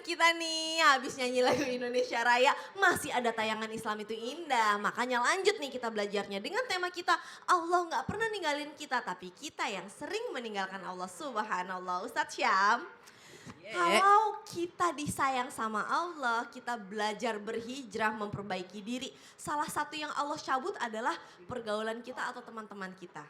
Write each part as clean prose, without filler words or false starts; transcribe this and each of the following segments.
kita nih habis nyanyi lagu Indonesia Raya, masih ada tayangan Islam itu indah. Makanya lanjut nih kita belajarnya dengan tema kita, Allah nggak pernah ninggalin kita, tapi kita yang sering meninggalkan Allah. Subhanallah. Ustadz Syam, kalau kita disayang sama Allah, kita belajar berhijrah, memperbaiki diri. Salah satu yang Allah cabut adalah pergaulan kita atau teman-teman kita.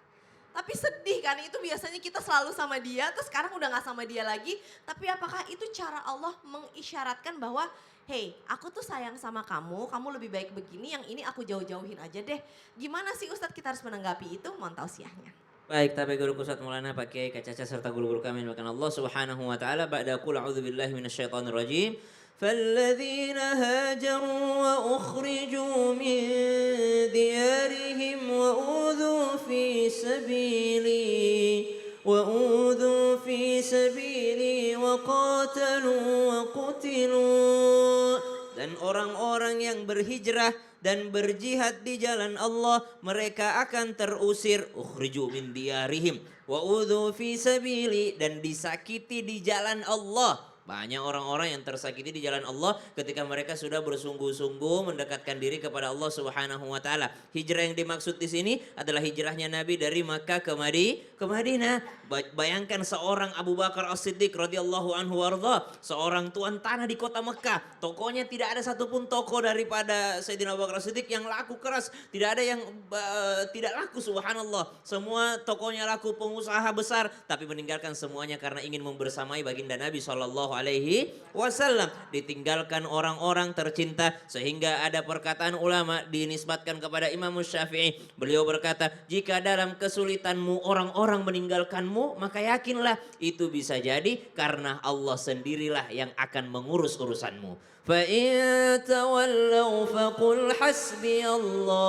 Tapi sedih kan, itu biasanya kita selalu sama dia, terus sekarang udah gak sama dia lagi. Tapi apakah itu cara Allah mengisyaratkan bahwa, hey, aku tuh sayang sama kamu, kamu lebih baik begini, yang ini aku jauh-jauhin aja deh. Gimana sih Ustadz kita harus menanggapi itu? Mohon tausiahnya. Baik, tapi guru Ustaz Maulana, Pak Kiai, Kak Caca serta guru-guru kami yang Allah Subhanahu wa taala, ba'da qul a'udzubillahi minasyaitonir rajim. فالذين هاجروا وأخرجوا من ديارهم وأوذوا في سبيلي وقاتلوا وقتلوا. Dan orang-orang yang berhijrah dan berjihad di jalan Allah, mereka akan terusir, ukhriju min diyarihim wa udhu fi sabili, dan disakiti di jalan Allah. Banyak orang-orang yang tersakiti di jalan Allah ketika mereka sudah bersungguh-sungguh mendekatkan diri kepada Allah Subhanahu wa taala. Hijrah yang dimaksud di sini adalah hijrahnya Nabi dari Makkah ke Madinah. Bayangkan seorang Abu Bakar As-Siddiq radhiyallahu anhu warda, seorang tuan tanah di kota Mekah. Tokonya tidak ada satupun toko daripada Sayyidina Abu Bakar As-Siddiq yang laku keras, tidak ada yang tidak laku, subhanallah. Semua tokonya laku, pengusaha besar, tapi meninggalkan semuanya karena ingin membersamai baginda Nabi SAW. Ditinggalkan orang-orang tercinta, sehingga ada perkataan ulama dinisbatkan kepada Imam Syafi'i. Beliau berkata, jika dalam kesulitanmu orang-orang meninggalkanmu, maka yakinlah itu bisa jadi karena Allah sendirilah yang akan mengurus urusanmu. Fa in tawallaw faqul hasbiyallah.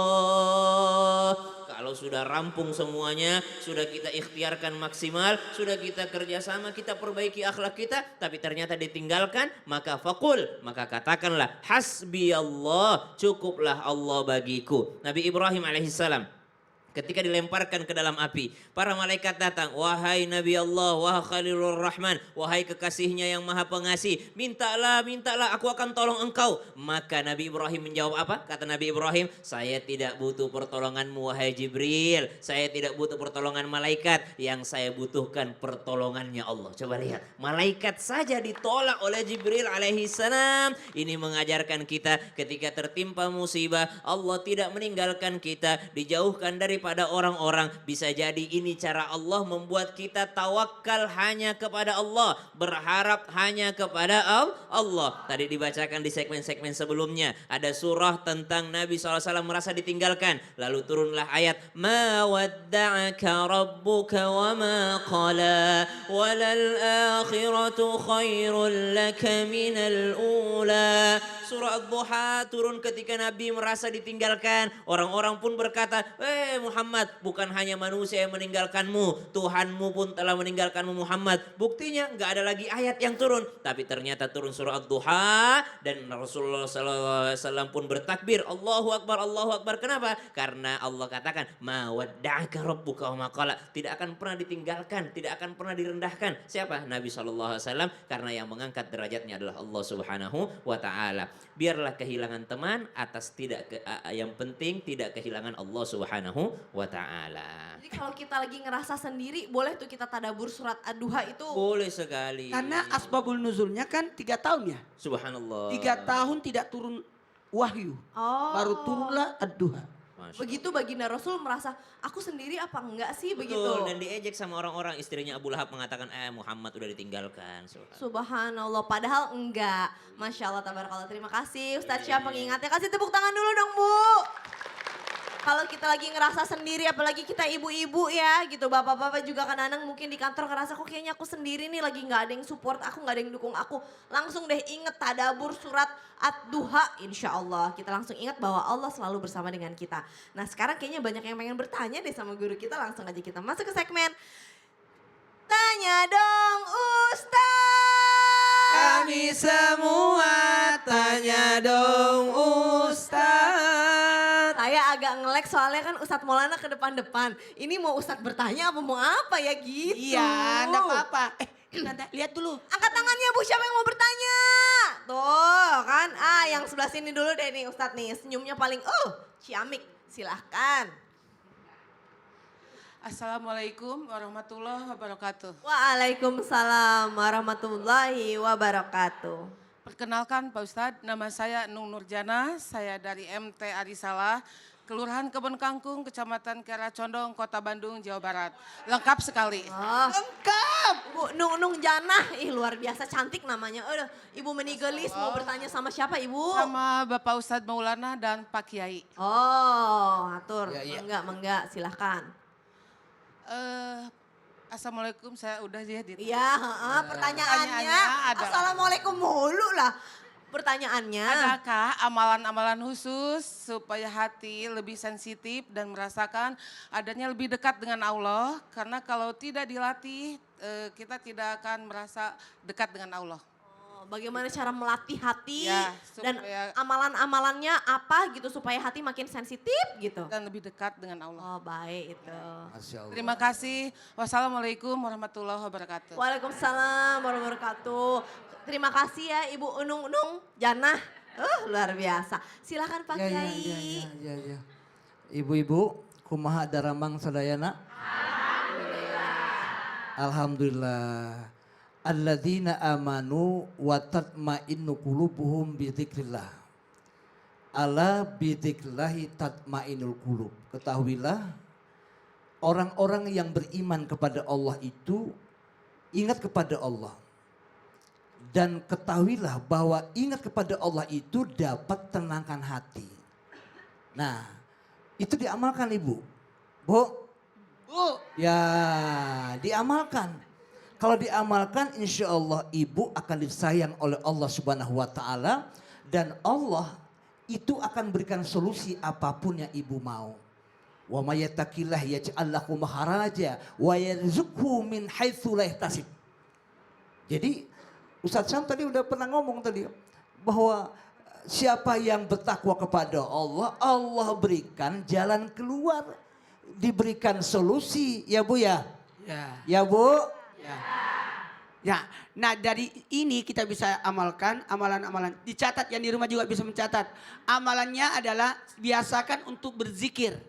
Kalau sudah rampung semuanya, sudah kita ikhtiarkan maksimal, sudah kita kerjasama, kita perbaiki akhlak kita, tapi ternyata ditinggalkan, maka faqul, maka katakanlah hasbiyallah, cukuplah Allah bagiku. Nabi Ibrahim alaihissalam ketika dilemparkan ke dalam api, para malaikat datang, wahai Nabi Allah, wahai Khalilur Rahman, wahai kekasihnya yang maha pengasih, mintalah, aku akan tolong engkau. Maka Nabi Ibrahim menjawab apa? Kata Nabi Ibrahim, saya tidak butuh pertolonganmu wahai Jibril, saya tidak butuh pertolongan malaikat, yang saya butuhkan pertolongannya Allah. Coba lihat, malaikat saja ditolak oleh Jibril alaihissalam. Ini mengajarkan kita ketika tertimpa musibah, Allah tidak meninggalkan kita, dijauhkan dari pada orang-orang. Bisa jadi ini cara Allah membuat kita tawakal hanya kepada Allah, berharap hanya kepada Allah. Tadi dibacakan di segmen-segmen sebelumnya, ada surah tentang Nabi SAW merasa ditinggalkan, lalu turunlah ayat ma wadda'aka rabbuka wa ma qala walal akhiratu khairul laka minal ula. Surah Ad-Duha turun ketika Nabi merasa ditinggalkan. Orang-orang pun berkata, Muhammad, bukan hanya manusia yang meninggalkanmu, Tuhanmu pun telah meninggalkanmu Muhammad. Buktinya nggak ada lagi ayat yang turun, tapi ternyata turun surah Ad-Duha dan Rasulullah SAW pun bertakbir, Allahu Akbar, Allahu Akbar. Kenapa? Karena Allah katakan, ma wadda'aka rabbuka wa ma qala, tidak akan pernah ditinggalkan, tidak akan pernah direndahkan. Siapa? Nabi SAW, karena yang mengangkat derajatnya adalah Allah Subhanahu wa taala. Biarlah kehilangan teman atas yang penting tidak kehilangan Allah Subhanahu wa taala. Jadi kalau kita lagi ngerasa sendiri, boleh tuh kita tadabur surat Ad-Duha itu? Boleh sekali. Karena asbabul nuzulnya kan 3 tahun ya. Subhanallah. 3 tahun tidak turun wahyu. Baru turunlah Ad-Duha. Begitu baginda Rasul merasa, aku sendiri apa enggak sih? Betul, begitu. dan diejek sama orang-orang. Istrinya Abu Lahab mengatakan, Muhammad udah ditinggalkan. Subhanallah, padahal enggak. Masya Allah, tabarakallah. Terima kasih Ustadz Syam pengingatnya. Kasih tepuk tangan dulu dong Bu. Kalau kita lagi ngerasa sendiri, apalagi kita ibu-ibu ya gitu. Bapak-bapak juga kadang-kadang mungkin di kantor ngerasa kok kayaknya aku sendiri nih, lagi gak ada yang support aku, gak ada yang dukung aku. Langsung deh inget tadabur surat Ad-Duha, insya Allah. Kita langsung ingat bahwa Allah selalu bersama dengan kita. Nah sekarang kayaknya banyak yang pengen bertanya deh sama guru kita. Langsung aja kita masuk ke segmen Tanya Dong Ustaz. Kami semua tanya dong Ustaz. Saya agak nge-lag soalnya kan Ustadz Maulana ke depan-depan. Ini mau Ustadz bertanya apa mau apa ya gitu. Iya, enggak apa-apa. Lihat dulu. Angkat tangannya Bu, siapa yang mau bertanya? Tuh kan, yang sebelah sini dulu deh nih Ustadz nih, senyumnya paling, ciamik, silahkan. Assalamualaikum warahmatullahi wabarakatuh. Waalaikumsalam warahmatullahi wabarakatuh. Perkenalkan Pak Ustadz, nama saya Nung Nurjana, saya dari MT Arisalah, Kelurahan Kebon Kangkung, Kecamatan Kiara Condong, Kota Bandung, Jawa Barat. Lengkap sekali. Oh, Lengkap. Bu Nung Janah, luar biasa cantik namanya. Aduh, Ibu Menigelis mau bertanya sama siapa Ibu? Sama Bapak Ustadz Maulana dan Pak Kiai. Oh, atur, Ya, ya. Mangga, silahkan. Assalamualaikum, saya udah ya di. Iya, pertanyaannya, Pertanyaannya ada- Assalamualaikum mulu lah. Pertanyaannya, Adakah amalan-amalan khusus supaya hati lebih sensitif dan merasakan adanya lebih dekat dengan Allah? Karena kalau tidak dilatih, kita tidak akan merasa dekat dengan Allah. bagaimana cara melatih hati Ya, dan supaya- amalan-amalannya apa gitu supaya hati makin sensitif gitu. Dan lebih dekat dengan Allah. Oh baik itu. Masya Allah. Terima kasih. Wassalamualaikum warahmatullahi wabarakatuh. Waalaikumsalam warahmatullahi wabarakatuh. Terima kasih ya Ibu Unung Janah. Luar biasa. Silakan Pak Kiai. Ya. Ibu-ibu, kumaha daramang sadayana? Alhamdulillah. Alladzina amanu wa tatma'innu qulubuhum bi dzikrillah. Ala bi dzikrillahi tatma'innul qulub. Ketahuilah orang-orang yang beriman kepada Allah itu ingat kepada Allah. Dan ketahuilah bahwa ingat kepada Allah itu dapat tenangkan hati. Nah, itu diamalkan Ibu. Bu, ya diamalkan. Kalau diamalkan insya Allah Ibu akan disayang oleh Allah Subhanahu wa Ta'ala. Dan Allah itu akan berikan solusi apapun yang Ibu mau. Wa may yattaqillah yaj'al lahu makharaja wa yarzuqhu min haitsu la yahtasib. Jadi Ustadz Syam tadi udah pernah ngomong tadi bahwa siapa yang bertakwa kepada Allah, Allah berikan jalan keluar, diberikan solusi, ya Bu ya, ya Bu. Ya, nah dari ini kita bisa amalkan amalan-amalan. Dicatat yang di rumah juga bisa mencatat. Amalannya adalah biasakan untuk berzikir.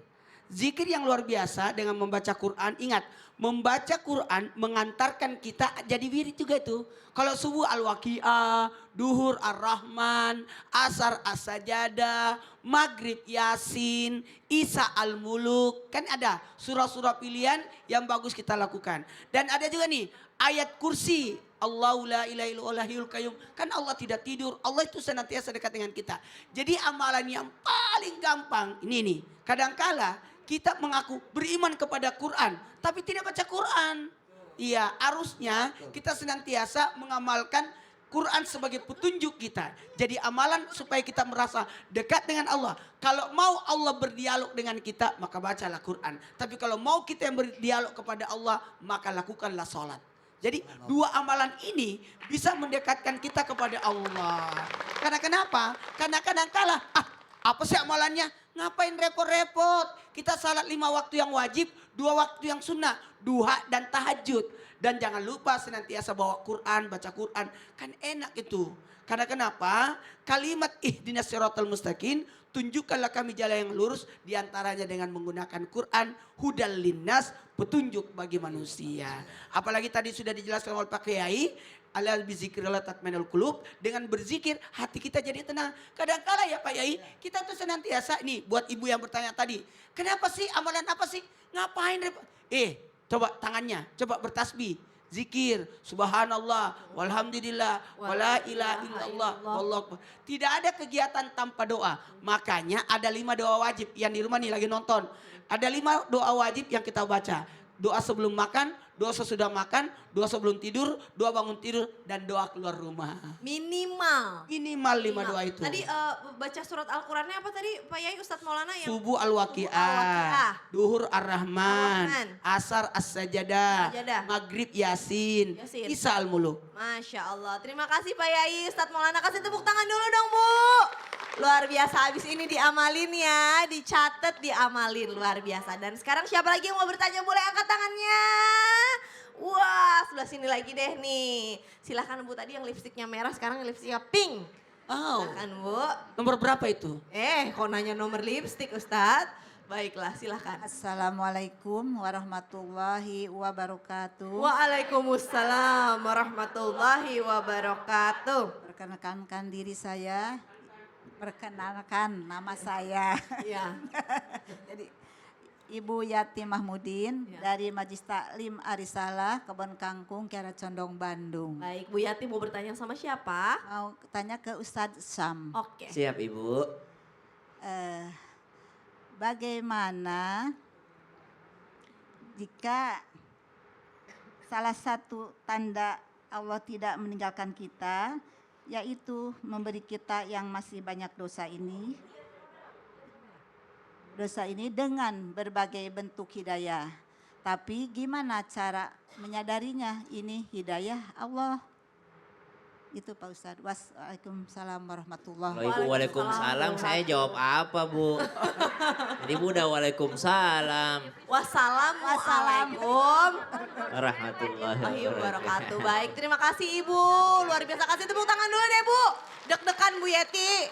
Zikir yang luar biasa dengan membaca Quran. Ingat, membaca Quran mengantarkan kita jadi wirid juga itu. Kalau subuh Al-Waqi'ah, duhur Ar-Rahman, asar As-Sajadah, maghrib Yasin, Isya Al-Muluk. Kan ada surah-surah pilihan yang bagus kita lakukan. Dan ada juga nih ayat kursi. Allahu la ilaha illallah hayyul qayyum. Kan Allah tidak tidur. Allah itu senantiasa dekat dengan kita. Jadi amalan yang paling gampang ini nih. Kadangkala kita mengaku beriman kepada Quran, tapi tidak baca Quran. Iya, harusnya kita senantiasa mengamalkan Quran sebagai petunjuk kita. Jadi amalan supaya kita merasa dekat dengan Allah. Kalau mau Allah berdialog dengan kita, maka bacalah Quran. Tapi kalau mau kita yang berdialog kepada Allah, maka lakukanlah sholat. Jadi dua amalan ini bisa mendekatkan kita kepada Allah. Karena kenapa? Karena kadang-kala, apa sih amalannya? Ngapain repot-repot? Kita salat 5 waktu yang wajib, 2 waktu yang sunnah, duha dan tahajud. Dan jangan lupa senantiasa bawa Quran, baca Quran. Kan enak itu. Karena kenapa? Kalimat ihdinas siratal mustaqim, tunjukkanlah kami jalan yang lurus, diantaranya dengan menggunakan Quran, hudal linnas, petunjuk bagi manusia. Apalagi tadi sudah dijelaskan oleh Pak Kiai, ala bizikrillah tatmainul qulub, dengan berzikir hati kita jadi tenang. Kadang-kala ya Pak Kiai, kita tuh senantiasa nih buat ibu yang bertanya tadi, kenapa sih amalan apa sih? Ngapain repot? Coba tangannya, coba bertasbih. Zikir, subhanallah, walhamdulillah, wala ilaha illallah, wallahu akbar. Tidak ada kegiatan tanpa doa. Makanya ada 5 doa wajib yang di rumah nih lagi nonton. Ada 5 doa wajib yang kita baca. Doa sebelum makan, doa sesudah makan, doa sebelum tidur, doa bangun tidur, dan doa keluar rumah. Minimal. Minimal 5 doa itu. Tadi baca surat Al-Qurannya apa tadi Pak Yai Ustadz Maulana yang? Subuh Al-Waqi'ah, Al-Waqi'ah. duhur Ar-Rahman, Ar-Rahman. asar As-Sajadah, Sajadah. maghrib Yasin, Yasin. Isya Al-Muluk. Masya Allah. Terima kasih Pak Yai Ustadz Maulana. Kasih tepuk tangan dulu dong Bu. Luar biasa. Habis ini diamalin ya. Dicatat, diamalin. Luar biasa. Dan sekarang siapa lagi yang mau bertanya? Boleh angkat tangannya. Wah, sebelah sini lagi deh nih. Silahkan Bu, tadi yang lipstiknya merah, sekarang yang lipstiknya pink. Oh, Silahkan Bu. nomor berapa itu? Kok nanya nomor lipstik Ustadz? Baiklah, silahkan. Assalamualaikum warahmatullahi wabarakatuh. Waalaikumsalam warahmatullahi wabarakatuh. Perkenalkan diri saya, perkenalkan nama saya. Ya, Jadi Ibu Yati Mahmudin Ya. dari Majlis Taklim Arisalah, Kebon Kangkung, Kiara Condong, Bandung. baik Bu Yati mau bertanya sama siapa? Mau tanya ke Ustadz Sam, Oke. Siap Ibu. bagaimana jika salah satu tanda Allah tidak meninggalkan kita, yaitu memberi kita yang masih banyak dosa ini dengan berbagai bentuk hidayah. Tapi gimana cara menyadarinya ini hidayah Allah? Itu Pak Ustadz. Waalaikumsalam warahmatullahi Kalau Ibu waalaikumsalam, saya jawab apa Bu? Jadi Bu udah waalaikumsalam. Wassalamualaikum Warahmatullahi wabarakatuh. Baik, terima kasih Ibu. Luar biasa, kasih tepuk tangan dulu deh Bu. Deg-degan Bu Yeti.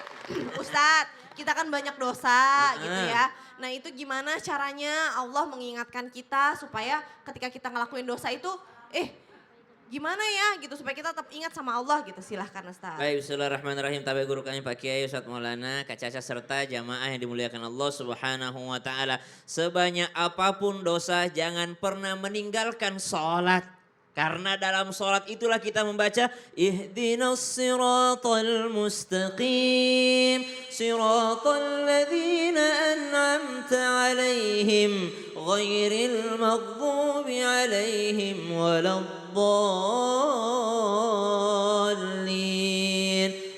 Ustadz, kita kan banyak dosa gitu ya. Nah itu gimana caranya Allah mengingatkan kita supaya ketika kita ngelakuin dosa itu, gimana ya gitu supaya kita tetap ingat sama Allah gitu. Silahkan Ustadz. Baik, bismillahirrahmanirrahim. Tabe guru kami Pak Kiai Ustadz Maulana, Kak Caca serta jamaah yang dimuliakan Allah Subhanahu wa taala. Sebanyak apapun dosa jangan pernah meninggalkan sholat. Karena dalam sholat itulah kita membaca ihdinas siratal mustaqim siratal ladzina an'amta alaihim ghairil maghdubi alaihim waladdallin.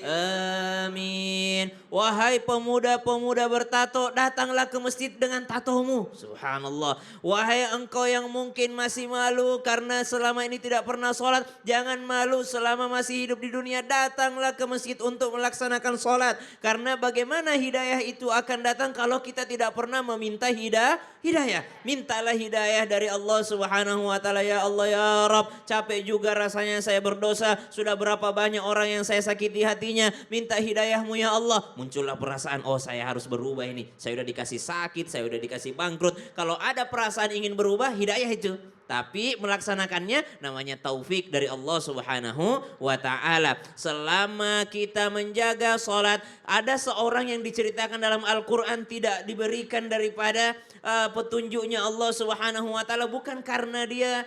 Amin. Wahai pemuda-pemuda bertato, datanglah ke masjid dengan tatomu. Subhanallah. Wahai engkau yang mungkin masih malu karena selama ini tidak pernah sholat. Jangan malu selama masih hidup di dunia. Datanglah ke masjid untuk melaksanakan sholat. Karena bagaimana hidayah itu akan datang kalau kita tidak pernah meminta hidayah. Mintalah hidayah dari Allah Subhanahu wa taala. Ya Allah ya Rabb, capek juga rasanya saya berdosa. Sudah berapa banyak orang yang saya sakiti hatinya. Minta hidayahmu ya Allah. Muncullah perasaan, oh saya harus berubah ini. Saya udah dikasih sakit, saya udah dikasih bangkrut. Kalau ada perasaan ingin berubah, hidayah itu. Tapi melaksanakannya namanya taufik dari Allah Subhanahu wa taala. Selama kita menjaga sholat, ada seorang yang diceritakan dalam Al-Quran tidak diberikan daripada petunjuknya Allah Subhanahu wa taala, bukan karena dia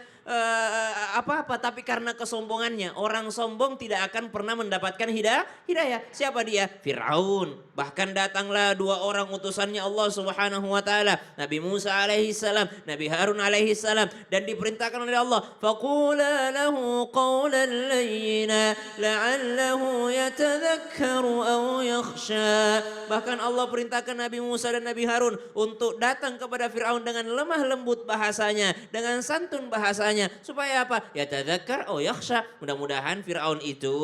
apa-apa, tapi karena kesombongannya. Orang sombong tidak akan pernah mendapatkan hidayah. Siapa dia? Fir'aun. Bahkan datanglah dua orang utusannya Allah Subhanahu wa taala, Nabi Musa alaihi salam, Nabi Harun alaihi salam, dan diperintahkan oleh Allah, faqula lahu qawlan layyina la'allahu yatadhakkaru aw yakhsha. Bahkan Allah perintahkan Nabi Musa dan Nabi Harun untuk datang kepada Fir'aun dengan lemah lembut bahasanya, dengan santun bahasanya. Supaya apa? Yatadzakkar aw yakhsha. Mudah-mudahan Fir'aun itu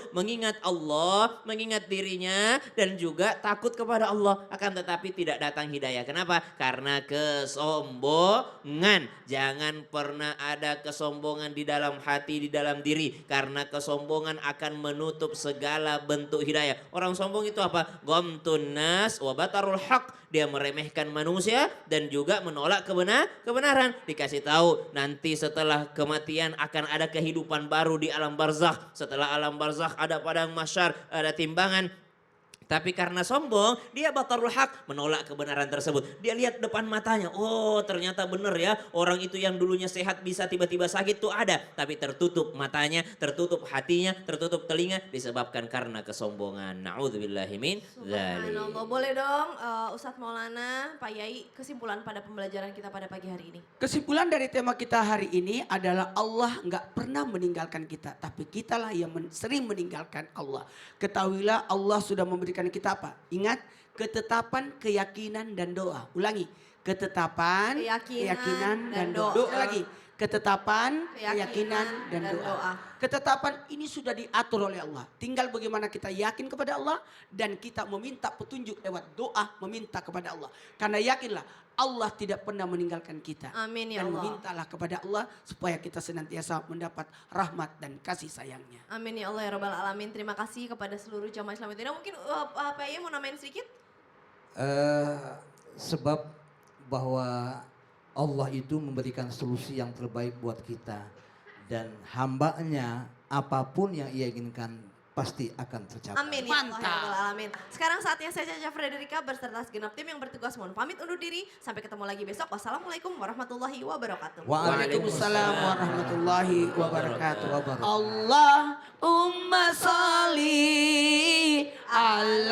mengingat Allah, mengingat dirinya, dan juga takut kepada Allah. Akan tetapi tidak datang hidayah. Kenapa? Karena kesombongan. Jangan pernah ada kesombongan di dalam hati, di dalam diri. Karena kesombongan akan menutup segala bentuk hidayah. Orang sombong itu apa? Ghamtun nas wa batarul haq. Dia meremehkan manusia dan juga menolak kebenaran. Dikasih tahu nanti setelah kematian akan ada kehidupan baru di alam barzakh. Setelah alam barzakh ada padang mahsyar, ada timbangan. Tapi karena sombong, dia batarul haq, menolak kebenaran tersebut. Dia lihat depan matanya, oh ternyata benar ya, orang itu yang dulunya sehat bisa tiba-tiba sakit tuh ada. Tapi tertutup matanya, tertutup hatinya, tertutup telinga, disebabkan karena kesombongan. Na'udzubillahi min dzalik. Subhanallah. Boleh dong Ustadz Maulana, Pak Yai, kesimpulan pada pembelajaran kita pada pagi hari ini. Kesimpulan dari tema kita hari ini adalah Allah nggak pernah meninggalkan kita. Tapi kitalah yang sering meninggalkan Allah. Ketahuilah Allah sudah memberikan kita apa? Ingat, ketetapan, keyakinan, dan doa. Ulangi, ketetapan, keyakinan, dan doa. Doa lagi, ketetapan, Keyakinan, keyakinan, dan dan doa. doa. Ketetapan ini sudah diatur oleh Allah. Tinggal bagaimana kita yakin kepada Allah dan kita meminta petunjuk lewat doa, meminta kepada Allah. Karena yakinlah Allah tidak pernah meninggalkan kita. Amin ya Dan Allah. memintalah kepada Allah supaya kita senantiasa mendapat rahmat dan kasih sayangnya. Amin ya Allah ya Rabbal Alamin. Terima kasih kepada seluruh jamaah Islam Indonesia. Mungkin Pak Yai mau namain sedikit? Sebab bahwa Allah itu memberikan solusi yang terbaik buat kita. Dan hambanya apapun yang ia inginkan pasti akan tercapai. Amin ya Allah ya Mantap. Rabbal Alamin. Sekarang saatnya saya Caca Frederika berserta segenap tim yang bertugas mohon pamit undur diri. Sampai ketemu lagi besok. Wassalamualaikum warahmatullahi wabarakatuh. Waalaikumsalam warahmatullahi wabarakatuh. Wabarakatuh. Allahumma salli ala